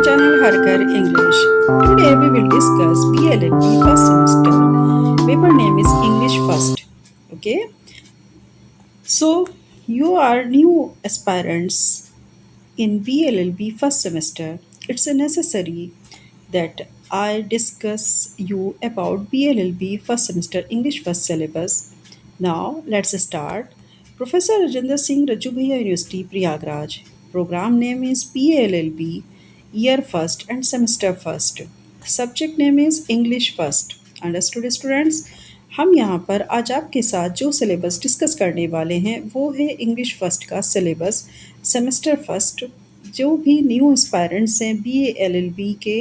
channel Harkar English. Today we will discuss BLLB first semester. Paper name is English First. Okay. So you are new aspirants in BLLB first semester. It's a necessary that I discuss you about BLLB first semester English first syllabus. Now let's start. Professor Rajendra Singh Raju Bhaiya University Prayagraj. Program name is BLLB Year First and Semester First. Subject name is English First. Understood students? हम यहाँ पर आज आपके साथ जो syllabus discuss करने वाले हैं वो है इंग्लिश फर्स्ट का सिलेबस सेमेस्टर फर्स्ट। जो भी न्यू एस्पायरेंट्स हैं BALLB के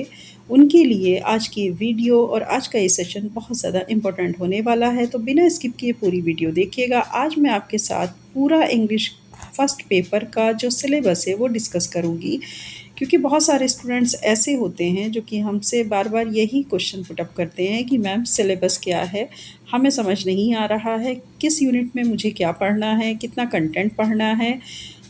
उनके लिए आज की वीडियो और आज का ये सेशन बहुत ज़्यादा इम्पोर्टेंट होने वाला है, तो बिना स्किप किए पूरी वीडियो देखिएगा। आज मैं आपके साथ पूरा इंग्लिश फर्स्ट पेपर का जो सिलेबस है वो डिस्कस करूँगी, क्योंकि बहुत सारे स्टूडेंट्स ऐसे होते हैं जो कि हमसे बार बार यही क्वेश्चन पुटअप करते हैं कि मैम सिलेबस क्या है, हमें समझ नहीं आ रहा है, किस यूनिट में मुझे क्या पढ़ना है, कितना कंटेंट पढ़ना है।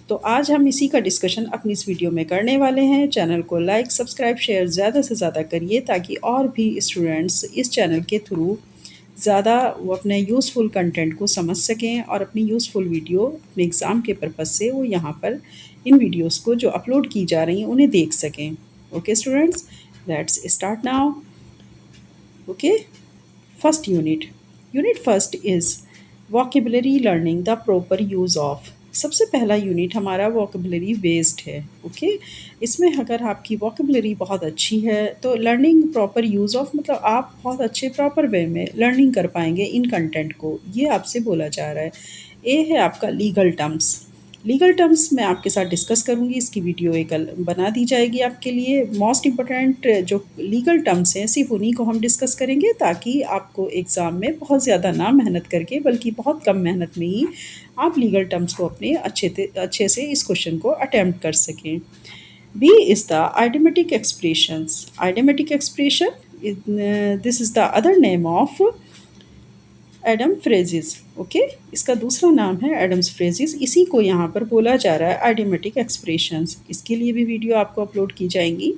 तो आज हम इसी का डिस्कशन अपनी इस वीडियो में करने वाले हैं। चैनल को लाइक सब्सक्राइब शेयर ज़्यादा से ज़्यादा करिए ताकि और भी स्टूडेंट्स इस चैनल के थ्रू ज़्यादा वो अपने यूज़फुल कंटेंट को समझ सकें और अपनी यूज़फुल वीडियो अपने एग्ज़ाम के पर्पज़ से वो यहाँ पर इन वीडियोस को जो अपलोड की जा रही हैं उन्हें देख सकें। Okay students, let's start now. Okay, first unit first is vocabulary learning the proper use of. सबसे पहला यूनिट हमारा वोकेबुलरी बेस्ड है। ओके, इसमें अगर आपकी वोकेबुलरी बहुत अच्छी है तो लर्निंग प्रॉपर यूज़ ऑफ मतलब आप बहुत अच्छे प्रॉपर वे में लर्निंग कर पाएंगे इन कंटेंट को, ये आपसे बोला जा रहा है। ए है आपका लीगल टर्म्स मैं आपके साथ डिस्कस करूंगी, इसकी वीडियो एक बना दी जाएगी आपके लिए। मोस्ट इम्पोर्टेंट जो लीगल टर्म्स हैं सिर्फ उन्हीं को हम डिस्कस करेंगे ताकि आपको एग्ज़ाम में बहुत ज़्यादा ना मेहनत करके बल्कि बहुत कम मेहनत में ही आप लीगल टर्म्स को अपने अच्छे से इस क्वेश्चन को अटैम्प्ट कर सकें। B is the idiomatic expression. This is the other name of idiom phrases. Okay, इसका दूसरा नाम है एडम्स फ्रेजेस, इसी को यहाँ पर बोला जा रहा है आइडेमेटिक एक्सप्रेशंस। इसके लिए भी वीडियो आपको अपलोड की जाएंगी।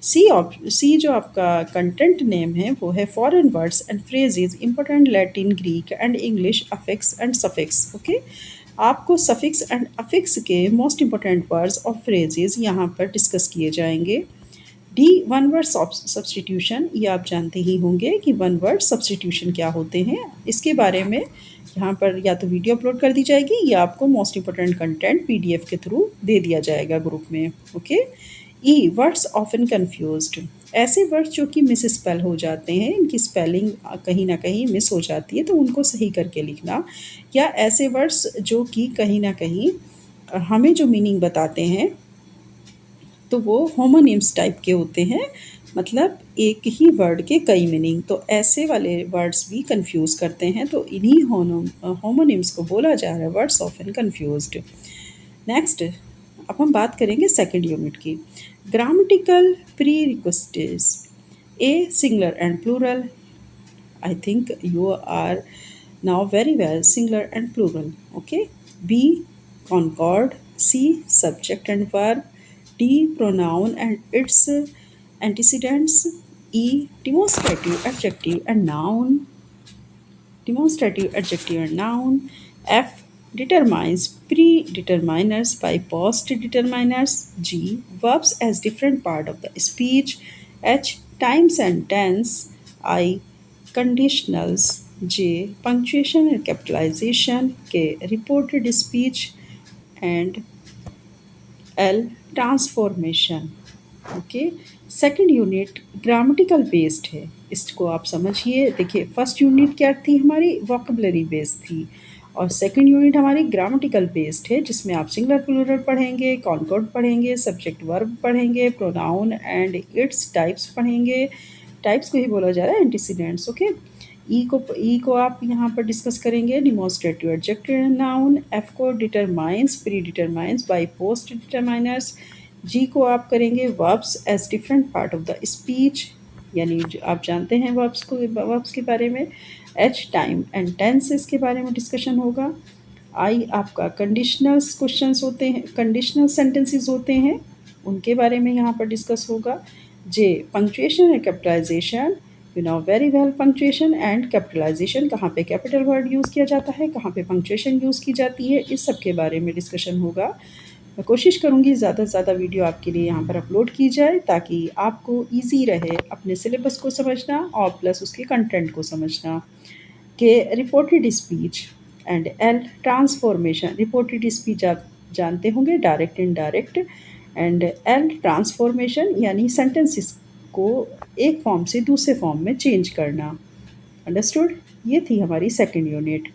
सी जो आपका कंटेंट नेम है वो है foreign words and phrases, important Latin Greek and English affix and suffix. Okay, आपको सफिक्स एंड अफिक्स के मोस्ट इंपॉर्टेंट वर्ड्स और फ्रेजेस यहाँ पर डिस्कस किए जाएंगे। डी वन वर्ड सब्सटीट्यूशन, ये आप जानते ही होंगे कि वन वर्ड सब्सटीट्यूशन क्या होते हैं। इसके बारे में यहाँ पर या तो वीडियो अपलोड कर दी जाएगी या आपको मोस्ट इंपॉर्टेंट कंटेंट PDF के थ्रू दे दिया जाएगा ग्रुप में। ओके, ई वर्ड्स ऑफन कन्फ्यूज्ड, ऐसे वर्ड्स जो कि मिस स्पेल हो जाते हैं, इनकी स्पेलिंग कहीं ना कहीं मिस हो जाती है तो उनको सही करके लिखना, या ऐसे वर्ड्स जो कि कहीं ना कहीं हमें जो मीनिंग बताते हैं तो वो होमोनिम्स टाइप के होते हैं, मतलब एक ही वर्ड के कई मीनिंग, तो ऐसे वाले वर्ड्स भी कंफ्यूज करते हैं, तो इन्हीं होमोनिम्स को बोला जा रहा है वर्ड्स ऑफन कंफ्यूज्ड। नेक्स्ट, अब हम बात करेंगे सेकंड यूनिट की। Grammatical prerequisites. A singular and plural, I think you are now very well singular and plural. Okay, B concord, C subject and verb, D pronoun and its antecedents, E demonstrative adjective and noun, F determines predeterminers by post determiners, G verbs as different part of the speech, H times and tense, I conditionals, J punctuation and capitalization, K reported speech and L transformation. Okay, second unit grammatical based है, इसको आप समझिए। देखिए, first unit क्या थी हमारी, vocabulary based थी, और सेकंड यूनिट हमारी ग्रामेटिकल बेस्ड है जिसमें आप सिंगुलर प्लूरल पढ़ेंगे, कॉन्कॉर्ड पढ़ेंगे, सब्जेक्ट वर्ब पढ़ेंगे, प्रोनाउन एंड इट्स टाइप्स पढ़ेंगे। टाइप्स को ही बोला जा रहा है एंटीसीडेंट्स। ओके, ई को आप यहाँ पर डिस्कस करेंगे, डिमॉन्स्ट्रेटिव एडजेक्टिव नाउन। एफ को determiners predeterminers by postdeterminers. G को आप करेंगे verbs as different part of the speech, यानी आप जानते हैं वर्ब्स के बारे में। एच टाइम एंड टेंसेस के बारे में डिस्कशन होगा। आई आपका कंडीशनल क्वेश्चंस होते हैं, कंडीशनल सेंटेंसेस होते हैं, उनके बारे में यहाँ पर डिस्कस होगा। J punctuation and capitalisation, you know very well punctuation and capitalisation, कहाँ पे कैपिटल वर्ड यूज़ किया जाता है, कहाँ पे पंक्चुएशन यूज़ की जाती है, इस सब के बारे में डिस्कशन होगा। मैं कोशिश करूँगी ज़्यादा से ज़्यादा वीडियो आपके लिए यहाँ पर अपलोड की जाए ताकि आपको ईजी रहे अपने सिलेबस को समझना और प्लस उसके कंटेंट को समझना। के reported speech and L transformation, reported speech आप जानते होंगे, direct indirect, and L transformation यानी सेंटेंसेस को एक फॉर्म से दूसरे फॉर्म में चेंज करना। अंडरस्टूड? ये थी हमारी सेकेंड यूनिट।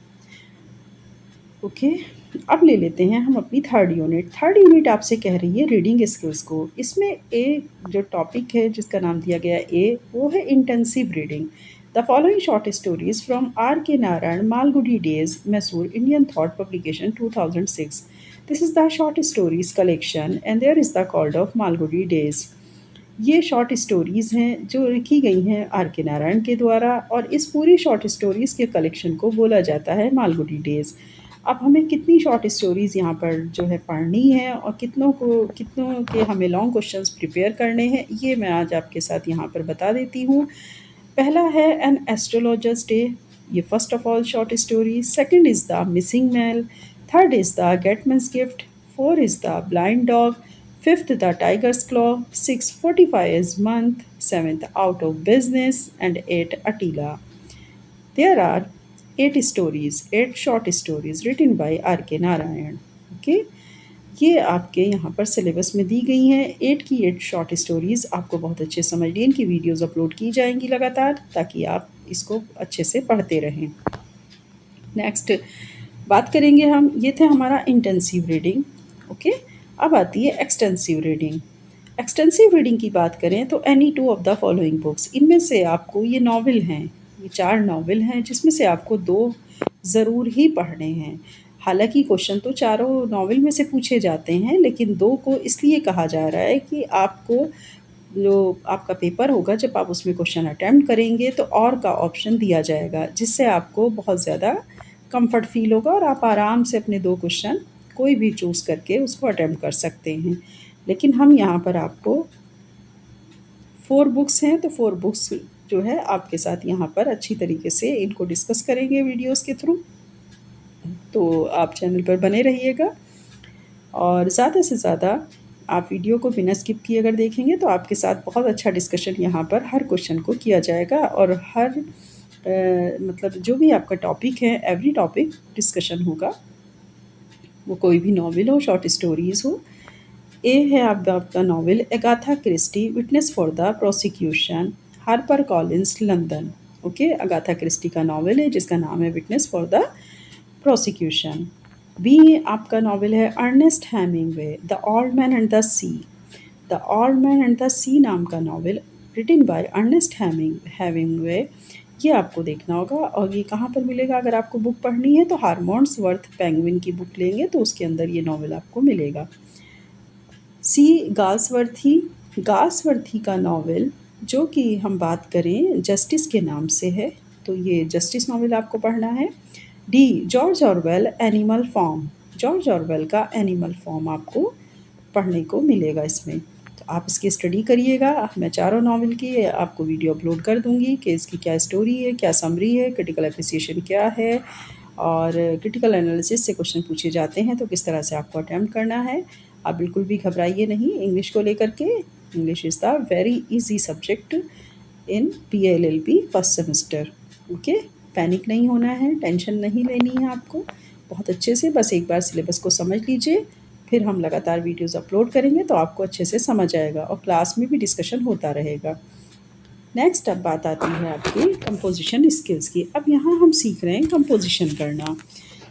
ओके, अब ले लेते हैं हम अपनी थर्ड यूनिट। थर्ड यूनिट आपसे कह रही है रीडिंग स्किल्स को। इसमें ए जो टॉपिक है जिसका नाम दिया गया ए, वो है intensive reading. The following short stories from R K Narayan Malgudi days Mysore Indian thought publication 2006। This is the short stories collection and there is the called of Malgudi days. ये शॉर्ट स्टोरीज़ हैं जो लिखी गई हैं आर के नारायण के द्वारा, और इस पूरी शॉर्ट स्टोरीज़ के कलेक्शन को बोला जाता है मालगुडी डेज़। अब हमें कितनी शॉर्ट स्टोरीज़ यहाँ पर जो है पढ़नी है और कितनों के हमें लॉन्ग क्वेश्चंस प्रिपेयर करने हैं, ये मैं आज आपके साथ यहाँ पर बता देती हूँ। पहला है एन एस्ट्रोलॉजर्स डे, ये first of all short story. Second is the missing man, third is the gateman's gift, four is the blind dog, fifth the tiger's claw, six 45 is month, seventh out of business and eight Attila. There are 8 short stories written by R K Narayan. Okay, ये आपके यहाँ पर syllabus में दी गई हैं। 8 की 8 short stories आपको बहुत अच्छे समझ लिए। इनकी वीडियोस अपलोड की जाएंगी लगातार ताकि आप इसको अच्छे से पढ़ते रहें। नेक्स्ट बात करेंगे हम, ये थे हमारा इंटेंसिव रीडिंग। ओके, अब आती है एक्सटेंसिव रीडिंग। एक्सटेंसिव रीडिंग की बात करें तो any two of the following books, इनमें से आपको ये नॉवल हैं, ये 4 नॉवल हैं जिसमें से आपको 2 ज़रूर ही पढ़ने हैं। हालांकि क्वेश्चन तो चारों नॉवल में से पूछे जाते हैं, लेकिन 2 को इसलिए कहा जा रहा है कि आपको जो आपका पेपर होगा जब आप उसमें क्वेश्चन अटैम्प्ट करेंगे तो और का ऑप्शन दिया जाएगा, जिससे आपको बहुत ज़्यादा कंफर्ट फील होगा और आप आराम से अपने 2 क्वेश्चन कोई भी चूज़ करके उसको अटैम्प्ट कर सकते हैं। लेकिन हम यहाँ पर आपको 4 बुक्स हैं तो 4 बुक्स जो है आपके साथ यहाँ पर अच्छी तरीके से इनको डिस्कस करेंगे वीडियोस के थ्रू। तो आप चैनल पर बने रहिएगा और ज़्यादा से ज़्यादा आप वीडियो को बिना स्किप किए अगर देखेंगे तो आपके साथ बहुत अच्छा डिस्कशन यहाँ पर हर क्वेश्चन को किया जाएगा, और हर मतलब जो भी आपका टॉपिक है एवरी टॉपिक डिस्कशन होगा, वो कोई भी नॉवेल हो, शॉर्ट स्टोरीज़ हो। ए है आपका novel Agatha Christie witness for the prosecution, Harper Collins London. Okay, Agatha Christie का नॉवेल है जिसका नाम है witness for the prosecution. B आपका नॉवेल है Ernest Hemingway the old man and the sea. The old man and the sea नाम का novel written by Ernest Hemingway, ये आपको देखना होगा। और ये कहाँ पर मिलेगा? अगर आपको बुक पढ़नी है तो हारमोन्स वर्थ पेंगुइन की बुक लेंगे तो उसके अंदर ये नॉवेल आपको मिलेगा। सी गाल्सवर्थी का नॉवेल जो कि हम बात करें जस्टिस के नाम से है, तो ये जस्टिस नॉवेल आपको पढ़ना है। D George Orwell animal form, George Orwell का एनिमल फॉर्म आपको पढ़ने को मिलेगा इसमें, तो आप इसकी स्टडी करिएगा। मैं चारों नॉवेल की आपको वीडियो अपलोड कर दूंगी कि इसकी क्या स्टोरी है, क्या समरी है, क्रिटिकल एप्रिसिएशन क्या है, और क्रिटिकल एनालिसिस से क्वेश्चन पूछे जाते हैं तो किस तरह से आपको अटैम्प्ट करना है। आप बिल्कुल भी घबराइए नहीं इंग्लिश को लेकर के। English is the very easy subject in PLLB first semester. Okay, panic नहीं होना है, टेंशन नहीं लेनी है आपको। बहुत अच्छे से बस एक बार सिलेबस को समझ लीजिए, फिर हम लगातार वीडियोस अपलोड करेंगे तो आपको अच्छे से समझ आएगा और क्लास में भी डिस्कशन होता रहेगा। नेक्स्ट अब बात आती है आपकी कंपोजिशन स्किल्स की। अब यहाँ हम सीख रहे हैं कंपोजिशन करना।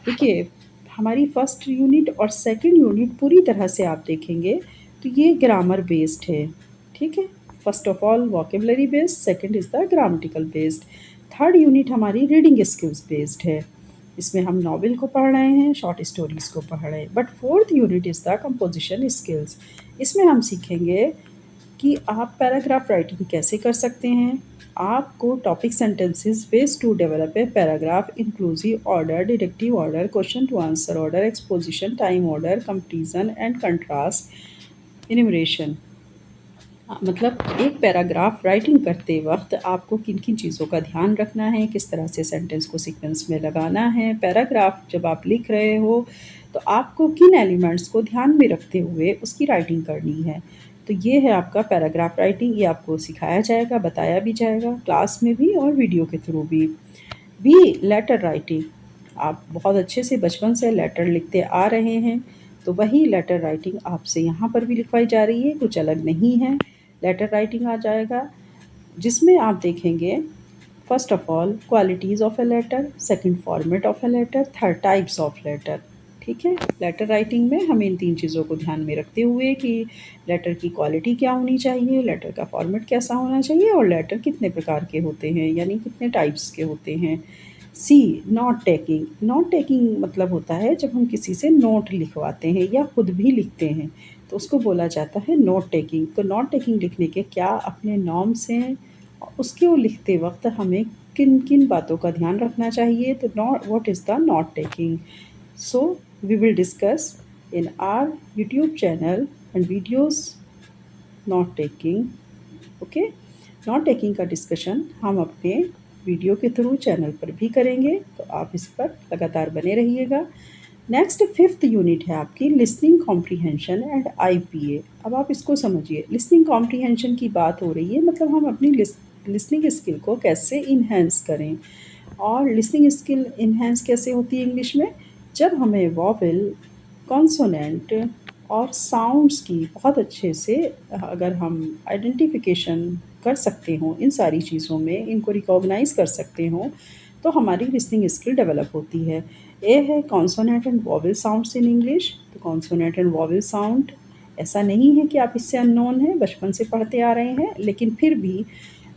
देखिए, हमारी फर्स्ट यूनिट और सेकंड यूनिट पूरी तरह से आप देखेंगे तो ये ग्रामर बेस्ड है। ठीक है, first of all vocabulary based, second is the grammatical based, third unit हमारी रीडिंग स्किल्स बेस्ड है। इसमें हम नॉवेल को पढ़ रहे हैं, शॉर्ट स्टोरीज़ को पढ़ रहे हैं। But fourth unit is the composition skills. इसमें हम सीखेंगे कि आप पैराग्राफ राइटिंग कैसे कर सकते हैं। आपको topic sentences ways to develop a paragraph, inclusive order, deductive order, question to answer order, exposition, time order, comparison and contrast, enumeration मतलब एक पैराग्राफ राइटिंग करते वक्त आपको किन किन चीज़ों का ध्यान रखना है, किस तरह से सेंटेंस को सीक्वेंस में लगाना है। पैराग्राफ जब आप लिख रहे हो तो आपको किन एलिमेंट्स को ध्यान में रखते हुए उसकी राइटिंग करनी है। तो ये है आपका पैराग्राफ राइटिंग, ये आपको सिखाया जाएगा, बताया भी जाएगा क्लास में भी और वीडियो के थ्रू भी। लेटर राइटिंग, आप बहुत अच्छे से बचपन से लेटर लिखते आ रहे हैं, तो वही लेटर राइटिंग आपसे यहाँ पर भी लिखवाई जा रही है, कुछ अलग नहीं है। लेटर राइटिंग आ जाएगा जिसमें आप देखेंगे first of all qualities of a letter, second format of a letter, third types of letter. ठीक है, लेटर राइटिंग में हमें इन तीन चीज़ों को ध्यान में रखते हुए कि लेटर की क्वालिटी क्या होनी चाहिए, लेटर का फॉर्मेट कैसा होना चाहिए और लेटर कितने प्रकार के होते हैं, यानी कितने टाइप्स के होते हैं। सी, नोट टेकिंग। नोट टेकिंग मतलब होता है जब हम किसी से नोट लिखवाते हैं या खुद भी लिखते हैं तो उसको बोला जाता है नोट टेकिंग। तो नोट टेकिंग लिखने के क्या अपने नॉर्म्स हैं, उसको लिखते वक्त हमें किन किन बातों का ध्यान रखना चाहिए। तो not what is the note taking. So we will discuss in our YouTube channel and videos note taking. Okay, note taking का डिस्कशन हम अपने वीडियो के थ्रू चैनल पर भी करेंगे, तो आप इस पर लगातार बने रहिएगा। नेक्स्ट फिफ्थ यूनिट है आपकी लिसनिंग कॉम्प्रीहेंशन एंड आईपीए। अब आप इसको समझिए, लिसनिंग कॉम्प्रीहेंशन की बात हो रही है, मतलब हम अपनी लिसनिंग स्किल को कैसे इन्हेंस करें। और लिसनिंग स्किल इन्हेंस कैसे होती है इंग्लिश में, जब हमें वॉवेल, कॉन्सोनेंट और साउंड्स की बहुत अच्छे से अगर हम आइडेंटिफिकेशन कर सकते हों इन सारी चीज़ों में, इनको रिकॉग्नाइज़ कर सकते हों, तो हमारी लिसनिंग स्किल डेवलप होती है। ए है consonant and vowel sounds in English. तो कॉन्सोनेंट एंड वॉवेल साउंड, ऐसा नहीं है कि आप इससे अननोन हैं, बचपन से पढ़ते आ रहे हैं, लेकिन फिर भी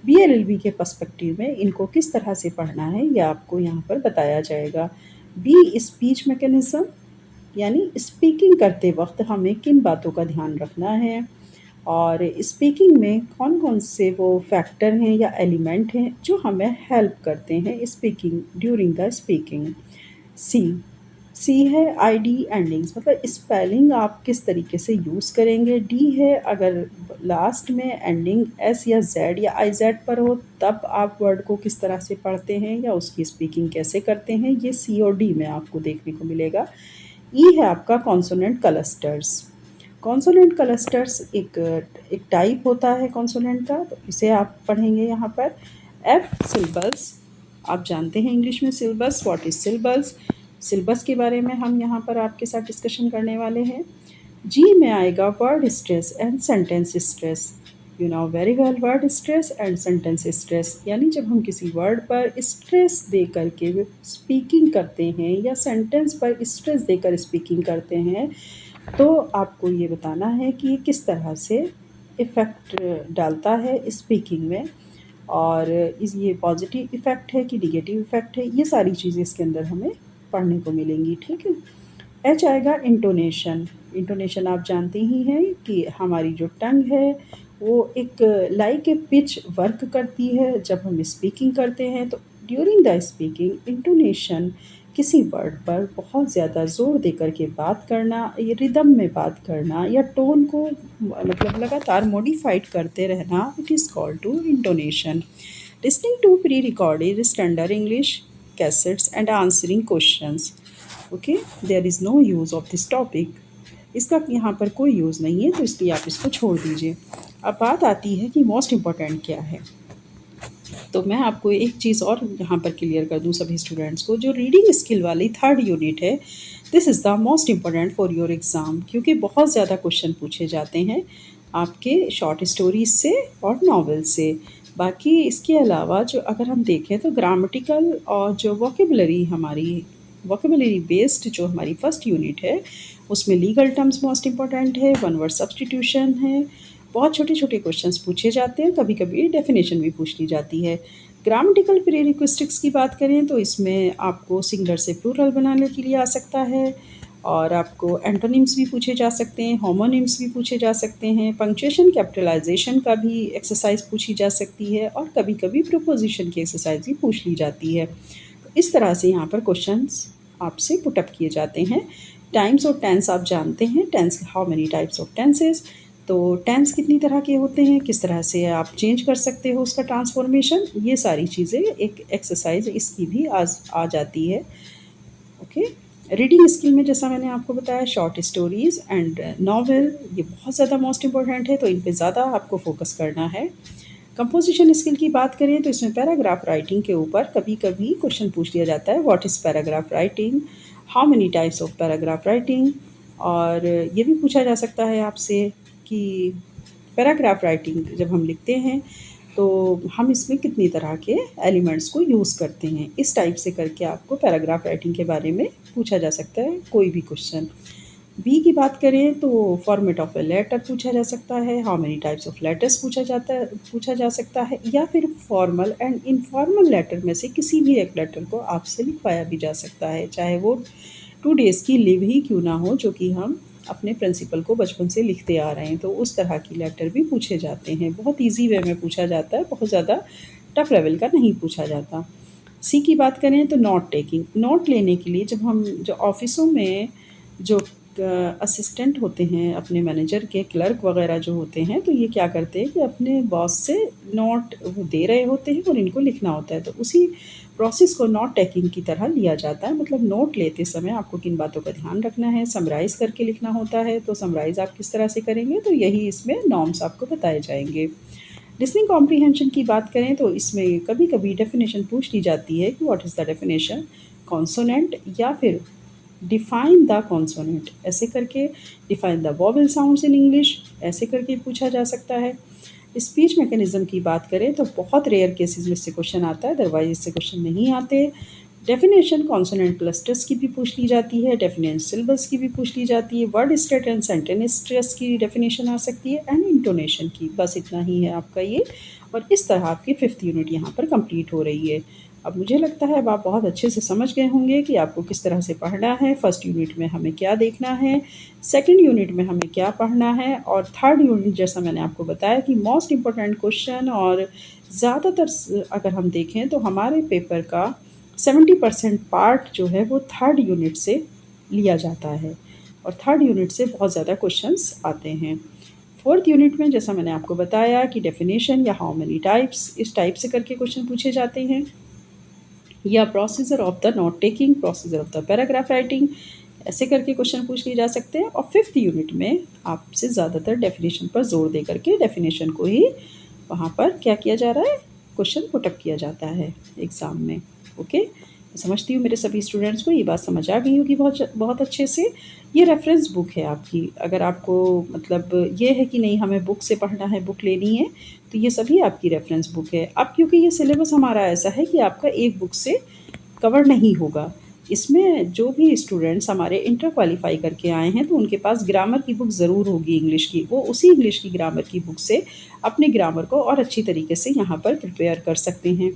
बीएलएलबी के पर्सपेक्टिव में इनको किस तरह से पढ़ना है ये आपको यहाँ पर बताया जाएगा। बी, स्पीच मैकेनिज़्म, यानी स्पीकिंग करते वक्त हमें किन बातों का ध्यान रखना है और स्पीकिंग में कौन कौन से वो फैक्टर हैं या एलिमेंट हैं जो हमें हेल्प करते हैं स्पीकिंग ड्यूरिंग द स्पीकिंग। सी, सी है आईडी एंडिंग्स, मतलब स्पेलिंग आप किस तरीके से यूज़ करेंगे। डी है अगर लास्ट में एंडिंग एस या जेड या आई जेड पर हो तब आप वर्ड को किस तरह से पढ़ते हैं या उसकी स्पीकिंग कैसे करते हैं, ये सी और डी में आपको देखने को मिलेगा। ई है आपका कॉन्सोनेंट क्लस्टर्स। कॉन्सोनेंट क्लस्टर्स एक एक टाइप होता है कॉन्सोनेंट का, तो इसे आप पढ़ेंगे यहाँ पर। एफ, सिलेबस, आप जानते हैं इंग्लिश में syllabus, what is syllabus. Syllabus के बारे में हम यहाँ पर आपके साथ डिस्कशन करने वाले हैं। जी में आएगा word stress and sentence stress. You know very well word stress and sentence stress, यानी जब हम किसी वर्ड पर स्ट्रेस दे करके स्पीकिंग करते हैं या सेंटेंस पर स्ट्रेस देकर स्पीकिंग करते हैं, तो आपको ये बताना है कि ये किस तरह से इफ़ेक्ट डालता है स्पीकिंग में और ये पॉजिटिव इफ़ेक्ट है कि निगेटिव इफ़ेक्ट है, ये सारी चीज़ें इसके अंदर हमें पढ़ने को मिलेंगी। ठीक है। एच आएगा इंटोनेशन। इंटोनेशन आप जानते ही हैं कि हमारी जो टंग है वो एक लाइक ए पिच वर्क करती है जब हम स्पीकिंग करते हैं। तो ड्यूरिंग द स्पीकिंग इंटोनेशन, किसी वर्ड पर बहुत ज़्यादा ज़ोर दे कर के बात करना, ये रिदम में बात करना या टोन को मतलब लगातार मॉडिफाइड करते रहना, it is called to intonation. Listening to pre recorded standard English cassettes and answering questions. Okay, there is no use of this topic. इसका यहाँ पर कोई यूज़ नहीं है, तो इसलिए आप इसको छोड़ दीजिए। अब बात आती है कि मोस्ट इम्पॉर्टेंट क्या है। तो मैं आपको एक चीज़ और यहाँ पर क्लियर कर दूँ सभी स्टूडेंट्स को, जो रीडिंग स्किल वाली थर्ड यूनिट है, this is the most important for your exam, क्योंकि बहुत ज़्यादा क्वेश्चन पूछे जाते हैं आपके शॉर्ट स्टोरीज से और नावल से। बाकी इसके अलावा जो अगर हम देखें तो ग्रामेटिकल और जो वोकेबलरी हमारी वोकेबलरी बेस्ड जो हमारी फर्स्ट यूनिट है उसमें लीगल टर्म्स मोस्ट इम्पॉर्टेंट है, वन वर्ड सब्स्टिट्यूशन है, बहुत छोटे छोटे क्वेश्चंस पूछे जाते हैं, कभी कभी डेफिनेशन भी पूछ ली जाती है। ग्रामेटिकल प्रीरिक्विजिट्स की बात करें तो इसमें आपको सिंगुलर से प्लूरल बनाने के लिए आ सकता है और आपको एंटोनिम्स भी पूछे जा सकते हैं, होमोनिम्स भी पूछे जा सकते हैं, पंक्चुएशन कैपिटलाइजेशन का भी एक्सरसाइज पूछी जा सकती है और कभी कभी प्रोपोजिशन की एक्सरसाइज भी पूछ ली जाती है। तो इस तरह से यहाँ पर क्वेश्चंस आपसे पुटअप किए जाते हैं। टाइम्स ऑफ टेंस आप जानते हैं, tense how many types of tenses. तो टेंस कितनी तरह के होते हैं, किस तरह से आप चेंज कर सकते हो उसका ट्रांसफॉर्मेशन, ये सारी चीज़ें एक एक्सरसाइज इसकी भी आज आ जाती है। ओके, रीडिंग स्किल में जैसा मैंने आपको बताया शॉर्ट स्टोरीज़ एंड नॉवेल ये बहुत ज़्यादा मोस्ट इम्पॉर्टेंट है, तो इन पे ज़्यादा आपको फोकस करना है। कंपोजिशन स्किल की बात करें तो इसमें पैराग्राफ राइटिंग के ऊपर कभी कभी क्वेश्चन पूछ लिया जाता है, what is paragraph writing, how many types of paragraph writing. और ये भी पूछा जा सकता है आपसे कि पैराग्राफ राइटिंग जब हम लिखते हैं तो हम इसमें कितनी तरह के एलिमेंट्स को यूज़ करते हैं, इस टाइप से करके आपको पैराग्राफ राइटिंग के बारे में पूछा जा सकता है कोई भी क्वेश्चन। बी की बात करें तो फॉर्मेट ऑफ ए लेटर पूछा जा सकता है, how many types of letters पूछा जा सकता है, या फिर फॉर्मल एंड इनफॉर्मल लेटर में से किसी भी एक लेटर को आपसे लिखवाया भी जा सकता है, चाहे वो 2 डेज़ की लिव ही क्यों ना हो, जो कि हम अपने प्रिंसिपल को बचपन से लिखते आ रहे हैं, तो उस तरह की लेटर भी पूछे जाते हैं। बहुत ईजी वे में पूछा जाता है, बहुत ज़्यादा टफ लेवल का नहीं पूछा जाता। सी की बात करें तो नोट टेकिंग, नोट लेने के लिए जब हम जो ऑफिसों में जो असिस्टेंट होते हैं अपने मैनेजर के, क्लर्क वगैरह जो होते हैं, तो ये क्या करते हैं कि अपने बॉस से नोट वो दे रहे होते हैं और इनको लिखना होता है, तो उसी प्रोसेस को नोट टेकिंग की तरह लिया जाता है। मतलब नोट लेते समय आपको किन बातों का ध्यान रखना है, समराइज़ करके लिखना होता है, तो समराइज़ आप किस तरह से करेंगे, तो यही इसमें नॉर्म्स आपको बताए जाएंगे। लिसनिंग कॉम्प्रीहेंशन की बात करें तो इसमें कभी कभी डेफिनेशन पूछ ली जाती है कि what is the definition consonant, या फिर डिफाइन द कॉन्सोनेंट, ऐसे करके define the vowel sounds in English, ऐसे करके पूछा जा सकता है। स्पीच मैकेनिज्म की बात करें तो बहुत रेयर केसेस में से क्वेश्चन आता है, अदरवाइज इससे क्वेश्चन नहीं आते। डेफिनेशन कॉन्सोनेंट क्लस्टर्स की भी पूछ ली जाती है, डेफिनेट सिलेबस की भी पूछ ली जाती है, word stress and sentence stress की डेफिनेशन आ सकती है, एंड इंटोनेशन की। बस इतना ही है आपका ये, और इस तरह आपकी 5th यूनिट यहाँ पर कंप्लीट हो रही है। अब मुझे लगता है अब आप बहुत अच्छे से समझ गए होंगे कि आपको किस तरह से पढ़ना है, फर्स्ट यूनिट में हमें क्या देखना है, सेकंड यूनिट में हमें क्या पढ़ना है, और थर्ड यूनिट जैसा मैंने आपको बताया कि मोस्ट इम्पोर्टेंट क्वेश्चन, और ज़्यादातर अगर हम देखें तो हमारे पेपर का 70% पार्ट जो है वो थर्ड यूनिट से लिया जाता है, और थर्ड यूनिट से बहुत ज़्यादा क्वेश्चंस आते हैं। फोर्थ यूनिट में जैसा मैंने आपको बताया कि डेफिनेशन या हाउ मेनी टाइप्स, इस टाइप से करके क्वेश्चन पूछे जाते हैं, या procedure of the note taking, procedure of the paragraph writing, ऐसे करके क्वेश्चन पूछ लिए जा सकते हैं। और 5th यूनिट में आपसे ज़्यादातर डेफिनेशन पर जोर दे करके डेफिनेशन को ही वहाँ पर क्या किया जा रहा है, क्वेश्चन पुटअप किया जाता है एग्ज़ाम में। ओके, मैं समझती हूँ मेरे सभी स्टूडेंट्स को ये बात समझ आ गई होगी बहुत बहुत अच्छे से। ये रेफरेंस बुक है आपकी, अगर आपको मतलब ये है कि नहीं हमें बुक से पढ़ना है, बुक लेनी है, तो ये सभी आपकी रेफरेंस बुक है। अब क्योंकि ये सिलेबस हमारा ऐसा है कि आपका एक बुक से कवर नहीं होगा, इसमें जो भी स्टूडेंट्स हमारे इंटर क्वालिफाई करके आए हैं तो उनके पास ग्रामर की बुक ज़रूर होगी इंग्लिश की, वो उसी इंग्लिश की ग्रामर की बुक से अपने ग्रामर को और अच्छी तरीके से यहाँ पर प्रिपेयर कर सकते हैं।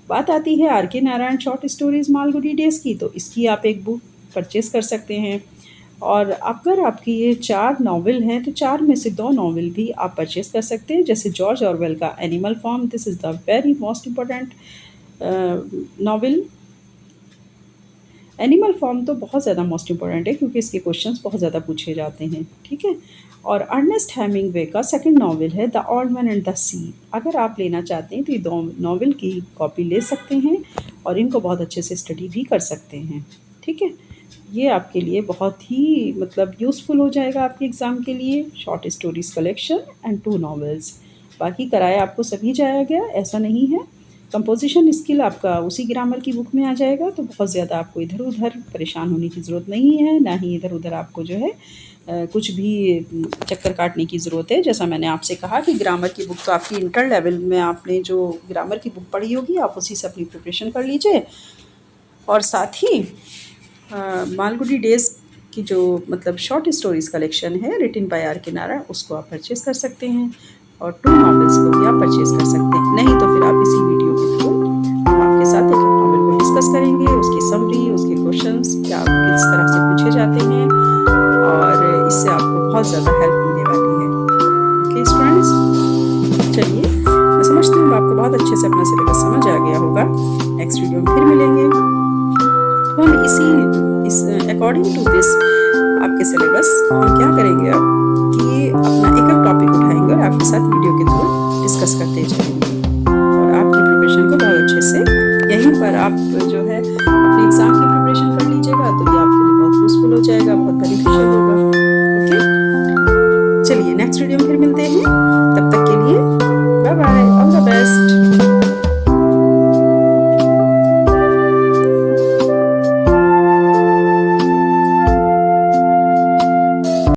बात आती है are K Narayan short stories Malgudi days की, तो इसकी आप एक बुक परचेज़ कर सकते हैं। और अगर आपकी ये 4 नावल हैं तो 4 में से 2 नावल भी आप परचेज़ कर सकते हैं, जैसे जॉर्ज ऑरवेल का Animal Farm, this is the very most important novel. Animal Farm तो बहुत ज़्यादा मोस्ट इम्पॉर्टेंट है क्योंकि इसके क्वेश्चंस बहुत ज़्यादा पूछे जाते हैं, ठीक है। और अर्नेस्ट हेमिंगवे का सेकंड नावल है the old man and the sea, अगर आप लेना चाहते हैं तो ये 2 नावल की कॉपी ले सकते हैं और इनको बहुत अच्छे से स्टडी भी कर सकते हैं, ठीक है। ये आपके लिए बहुत ही मतलब यूज़फुल हो जाएगा आपके एग्ज़ाम के लिए, short stories collection and 2 novels. बाकी कराया आपको सभी जाया गया, ऐसा नहीं है। कंपोजिशन स्किल आपका उसी ग्रामर की बुक में आ जाएगा, तो बहुत ज़्यादा आपको इधर उधर परेशान होने की ज़रूरत नहीं है, ना ही इधर उधर आपको जो है कुछ भी चक्कर काटने की ज़रूरत है। जैसा मैंने आपसे कहा कि ग्रामर की बुक तो आपकी इंटर लेवल में आपने जो ग्रामर की बुक पढ़ी होगी आप उसी से अपनी प्रिपरेशन कर लीजिए, और साथ ही मालगुडी डेज़ की जो मतलब शॉर्ट स्टोरीज़ कलेक्शन है written by are K Narayan, उसको आप परचेज़ कर सकते हैं, और 2 नॉवेल्स को भी आप परचेज़ कर सकते हैं। नहीं तो फिर आप इसी वीडियो के थ्रू हम आपके साथ एक नॉवेल को डिस्कस करेंगे, उसकी समरी, उसके क्वेश्चंस क्या किस तरह से पूछे जाते हैं, और इससे आपको बहुत ज़्यादा हेल्प मिलने वाली है। ओके स्टूडेंट्स, चलिए मैं समझती हूँ आपको बहुत अच्छे से अपना सिलेबस समझ आ गया होगा। नेक्स्ट वीडियो में फिर मिलेंगे, तो हम इस अकॉर्डिंग टू दिस आपके सिलेबस हम क्या करेंगे अब कि अपना एक एक टॉपिक उठाएंगे और आपके साथ वीडियो के थ्रू डिस्कस करते जाएंगे और आपकी प्रिपरेशन को बहुत अच्छे से यहीं पर आप जो है अपने एग्जाम की प्रिपरेशन कर लीजिएगा, तो ये आपके लिए बहुत यूजफुल हो जाएगा, बहुत बेनिफिशियल होगा। ओके, चलिए नेक्स्ट वीडियो में फिर मिलते हैं, तब तक के लिए बाय बाय।